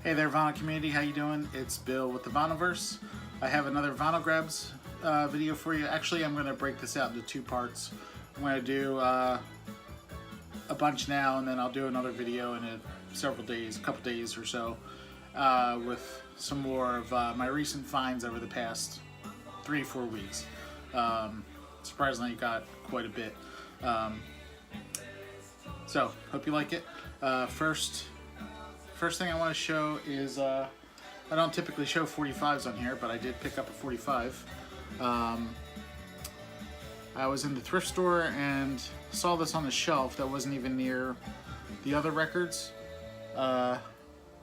Hey there, vinyl community. How you doing? It's Bill with the Vinylverse. I have another vinyl grabs video for you. Actually, I'm going to break this out into two parts. I'm going to do a bunch now, and then I'll do another video in several days, a couple days or so, with some more of my recent finds over the past 3-4 weeks. Surprisingly, I got quite a bit. So, hope you like it. First thing I want to show is, I don't typically show 45s on here, but I did pick up a 45. I was in the thrift store and saw this on the shelf that wasn't even near the other records. So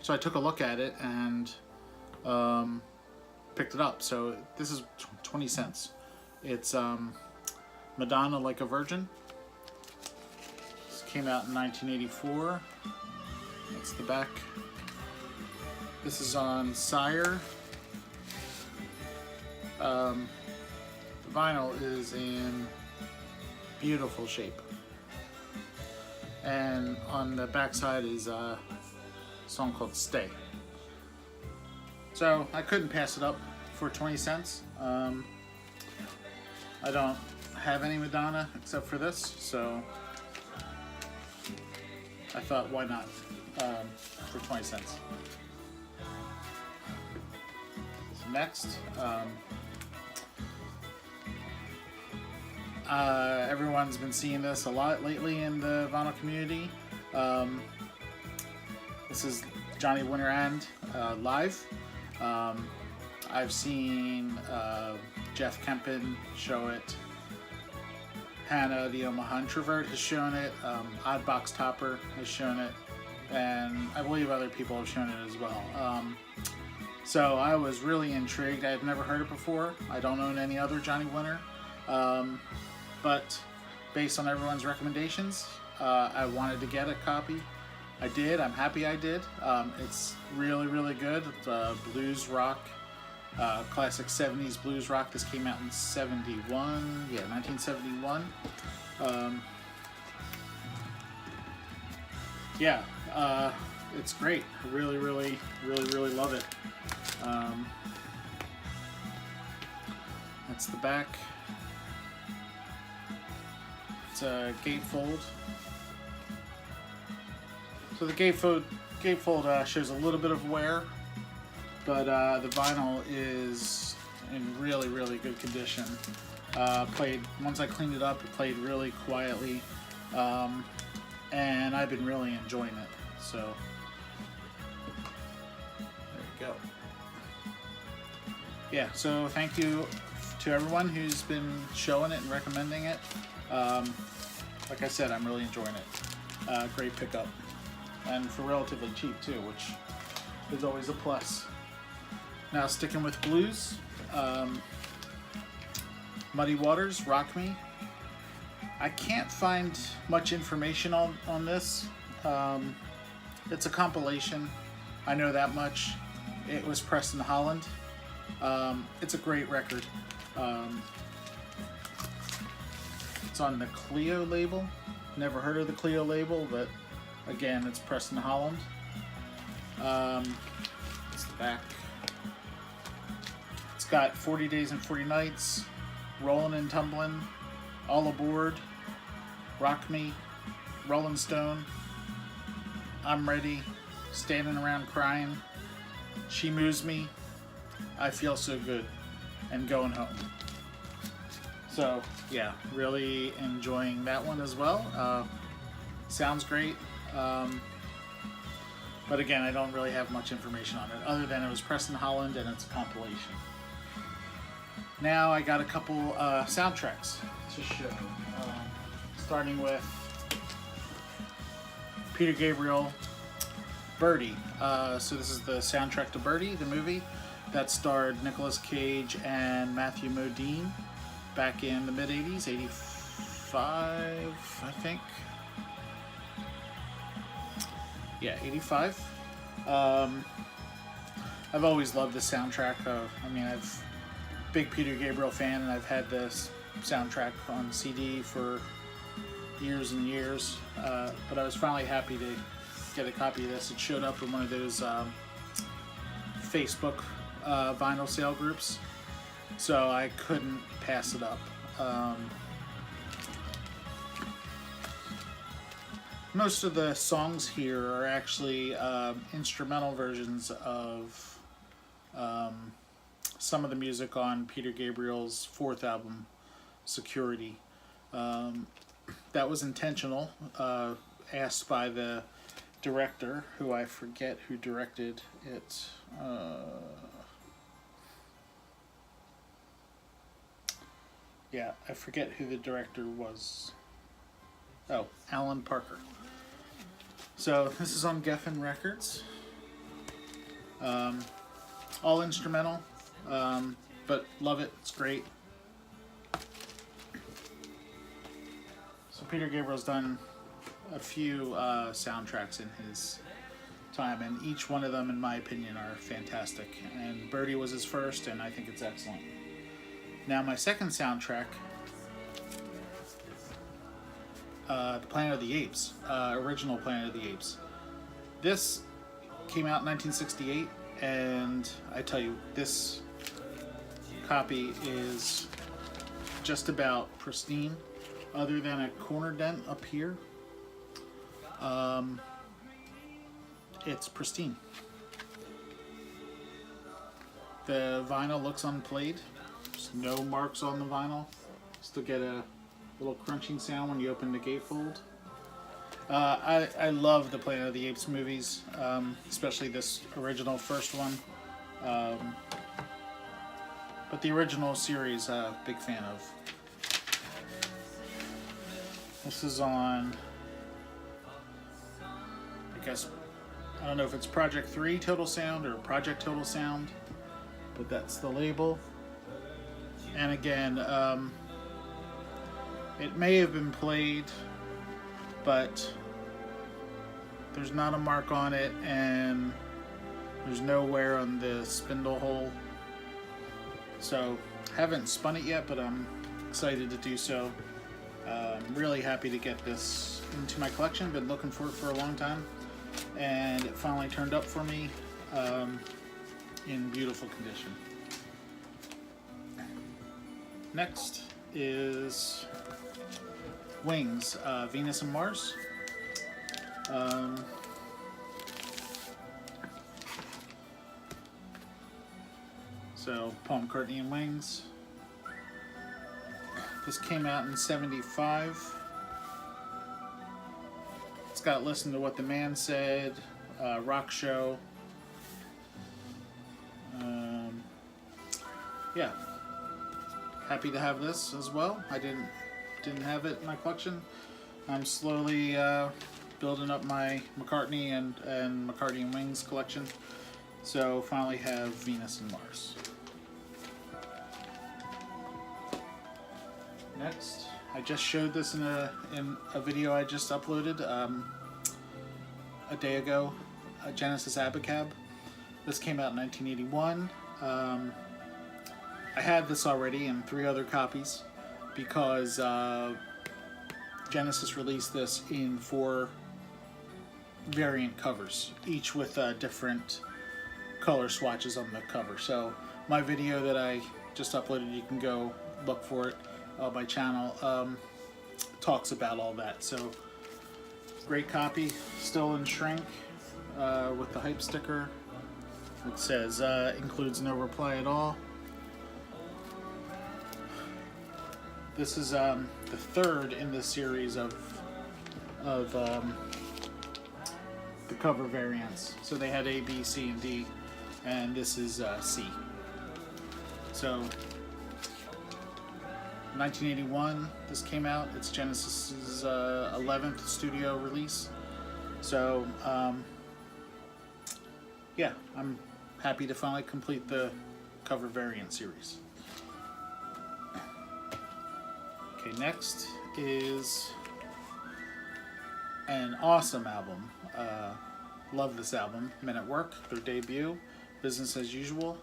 I took a look at it and picked it up. So this is 20 cents. It's Madonna, Like a Virgin. This came out in 1984. That's the back. This is on Sire. The vinyl is in beautiful shape. And on the back side is a song called Stay. So I couldn't pass it up for 20 cents. I don't have any Madonna except for this, so I thought, why not? For 20 cents. So next, everyone's been seeing this a lot lately in the vinyl community. This is Johnny Winter and live. I've seen Jeff Kempin show it. Hannah, the Omaha Introvert, has shown it. Oddbox Topper has shown it. And I believe other people have shown it as well. So I was really intrigued. I've never heard it before. I don't own any other Johnny Winter. But based on everyone's recommendations, I wanted to get a copy. I did. I'm happy I did. It's really, really good. It's blues rock, classic 70s blues rock. This came out in 71. Yeah, 1971. Yeah, it's great. I really, really, really, really love it. That's the back. It's a gatefold. So the gatefold shows a little bit of wear, but the vinyl is in really, really good condition. Once I cleaned it up, it played really quietly. And I've been really enjoying it, so there you go. Yeah, so thank you to everyone who's been showing it and recommending it. Like I said, I'm really enjoying it. Great pickup, and for relatively cheap too, which is always a plus. Now sticking with blues, Muddy Waters, Rock Me. I can't find much information on this. It's a compilation. I know that much. It was pressed in Holland. It's a great record. It's on the Clio label. Never heard of the Clio label, but again, it's pressed in Holland. It's the back. It's got 40 Days and 40 Nights, Rollin' and Tumblin', All Aboard, Rock Me, Rollin' Stone, I'm Ready, Standing Around Crying, She Moves Me, I Feel So Good, and Going Home. So yeah, really enjoying that one as well. Sounds great, but again, I don't really have much information on it other than it was pressed in Holland and it's a compilation. Now I got a couple soundtracks to show. Starting with Peter Gabriel, Birdie. So this is the soundtrack to Birdie, the movie that starred Nicolas Cage and Matthew Modine back in the mid-80s, 85, I think. Yeah, 85. I've always loved this soundtrack. I'm a big Peter Gabriel fan, and I've had this soundtrack on CD for years and years, but I was finally happy to get a copy of this. It showed up in one of those Facebook vinyl sale groups, so I couldn't pass it up. Most of the songs here are actually instrumental versions of some of the music on Peter Gabriel's fourth album, Security. That was intentional, asked by the director, who I forget who directed it. Yeah, I forget who the director was. Oh, Alan Parker. So this is on Geffen Records. All instrumental, but love it. It's great. So Peter Gabriel's done a few soundtracks in his time, and each one of them, in my opinion, are fantastic. And Birdie was his first, and I think it's excellent. Now my second soundtrack, the Planet of the Apes, original Planet of the Apes. This came out in 1968, and I tell you, this copy is just about pristine, other than a corner dent up here. It's pristine. The vinyl looks unplayed. There's no marks on the vinyl. Still get a little crunching sound when you open the gatefold. I love the Planet of the Apes movies, especially this original first one. But the original series, big fan of. This is on, I guess, I don't know if it's Project 3 Total Sound or Project Total Sound, but that's the label. And again, it may have been played, but there's not a mark on it, and there's no wear on the spindle hole. So, haven't spun it yet, but I'm excited to do so. I'm really happy to get this into my collection. Been looking for it for a long time, and it finally turned up for me in beautiful condition. Next is Wings, Venus and Mars. So Paul McCartney and Wings. This came out in '75. It's got Listen to What the Man Said, Rock Show. Yeah, happy to have this as well. I didn't have it in my collection. I'm slowly building up my McCartney and McCartney and Wings collection. So finally have Venus and Mars. Next, I just showed this in a video I just uploaded a day ago, Genesis Abacab. This came out in 1981. I had this already in 3 other copies because Genesis released this in 4 variant covers, each with different color swatches on the cover. So my video that I just uploaded, you can go look for it. My channel talks about all that. So great copy, still in shrink, with the hype sticker. It says includes no reply at all. This is the 3rd in the series of the cover variants. So they had A, B, C, and D, and this is C. So 1981, this came out. It's Genesis's 11th studio release. So, yeah, I'm happy to finally complete the cover variant series. Okay, next is an awesome album. Love this album. Men at Work, their debut, Business as Usual.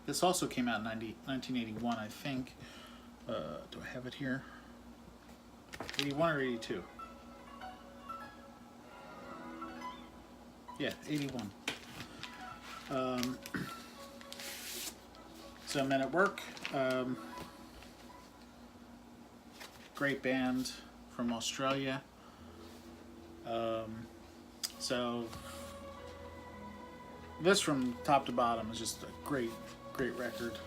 This also came out in 1981, I think. Do I have it here? 81 or 82? Yeah, 81. So Men at Work, great band from Australia. So this from top to bottom is just a great record.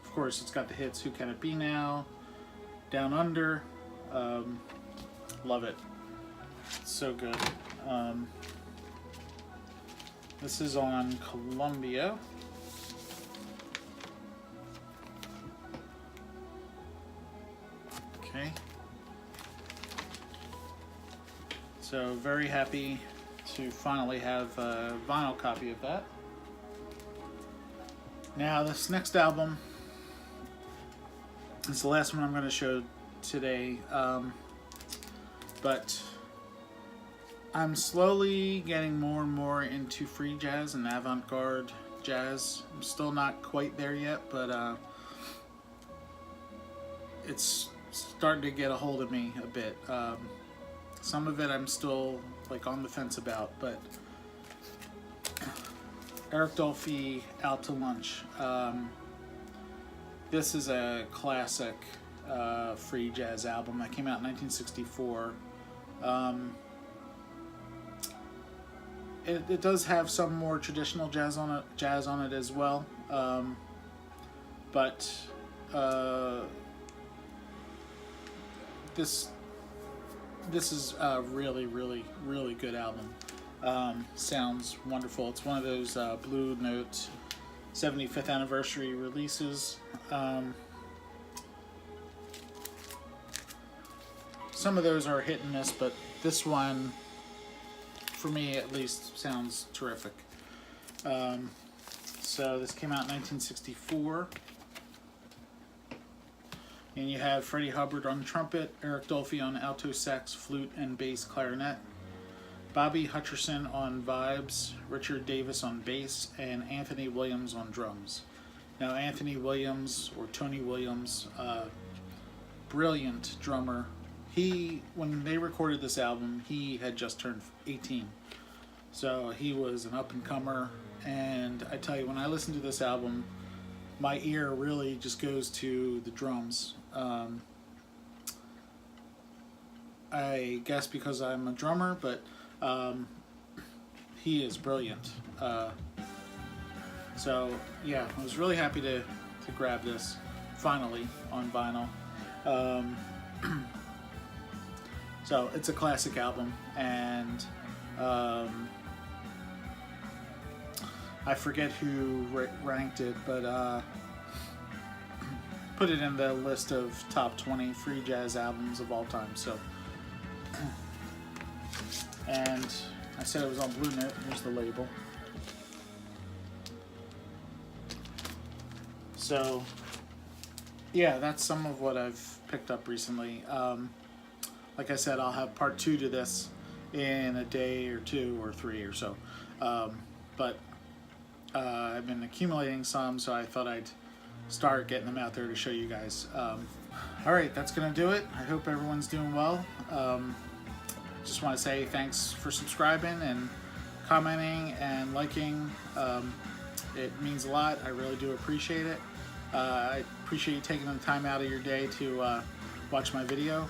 Of course, it's got the hits Who Can It Be Now, Down Under. Love it. It's so good. This is on Columbia. Okay. So very happy to finally have a vinyl copy of that. Now this next album is the last one I'm going to show today, but I'm slowly getting more and more into free jazz and avant-garde jazz. I'm still not quite there yet, but it's starting to get a hold of me a bit. Some of it I'm still like on the fence about, but Eric Dolphy, Out to Lunch. This is a classic free jazz album that came out in 1964. It does have some more traditional jazz on it as well, but this is a really good album. Sounds wonderful. It's one of those Blue Note 75th anniversary releases. Some of those are hit and miss, but this one, for me at least, sounds terrific. So this came out in 1964. And you have Freddie Hubbard on trumpet, Eric Dolphy on alto sax, flute, and bass clarinet, Bobby Hutcherson on vibes, Richard Davis on bass, and Anthony Williams on drums. Now Anthony Williams, or Tony Williams, brilliant drummer. When they recorded this album, he had just turned 18. So he was an up-and-comer, and I tell you, when I listen to this album, my ear really just goes to the drums. I guess because I'm a drummer, but he is brilliant. So yeah, I was really happy to grab this finally on vinyl. So it's a classic album, and I forget who ranked it, but put it in the list of top 20 free jazz albums of all time. So, and I said it was on Blue Note. Here's the label. So, yeah, that's some of what I've picked up recently. Like I said, I'll have part 2 to this in a day or 2 or 3 or so. But I've been accumulating some, so I thought I'd start getting them out there to show you guys. Alright, that's going to do it. I hope everyone's doing well. Just want to say thanks for subscribing and commenting and liking. It means a lot. I really do appreciate it. I appreciate you taking the time out of your day to watch my video.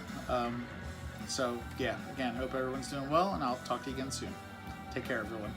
So yeah, again, hope everyone's doing well, and I'll talk to you again soon. Take care, everyone.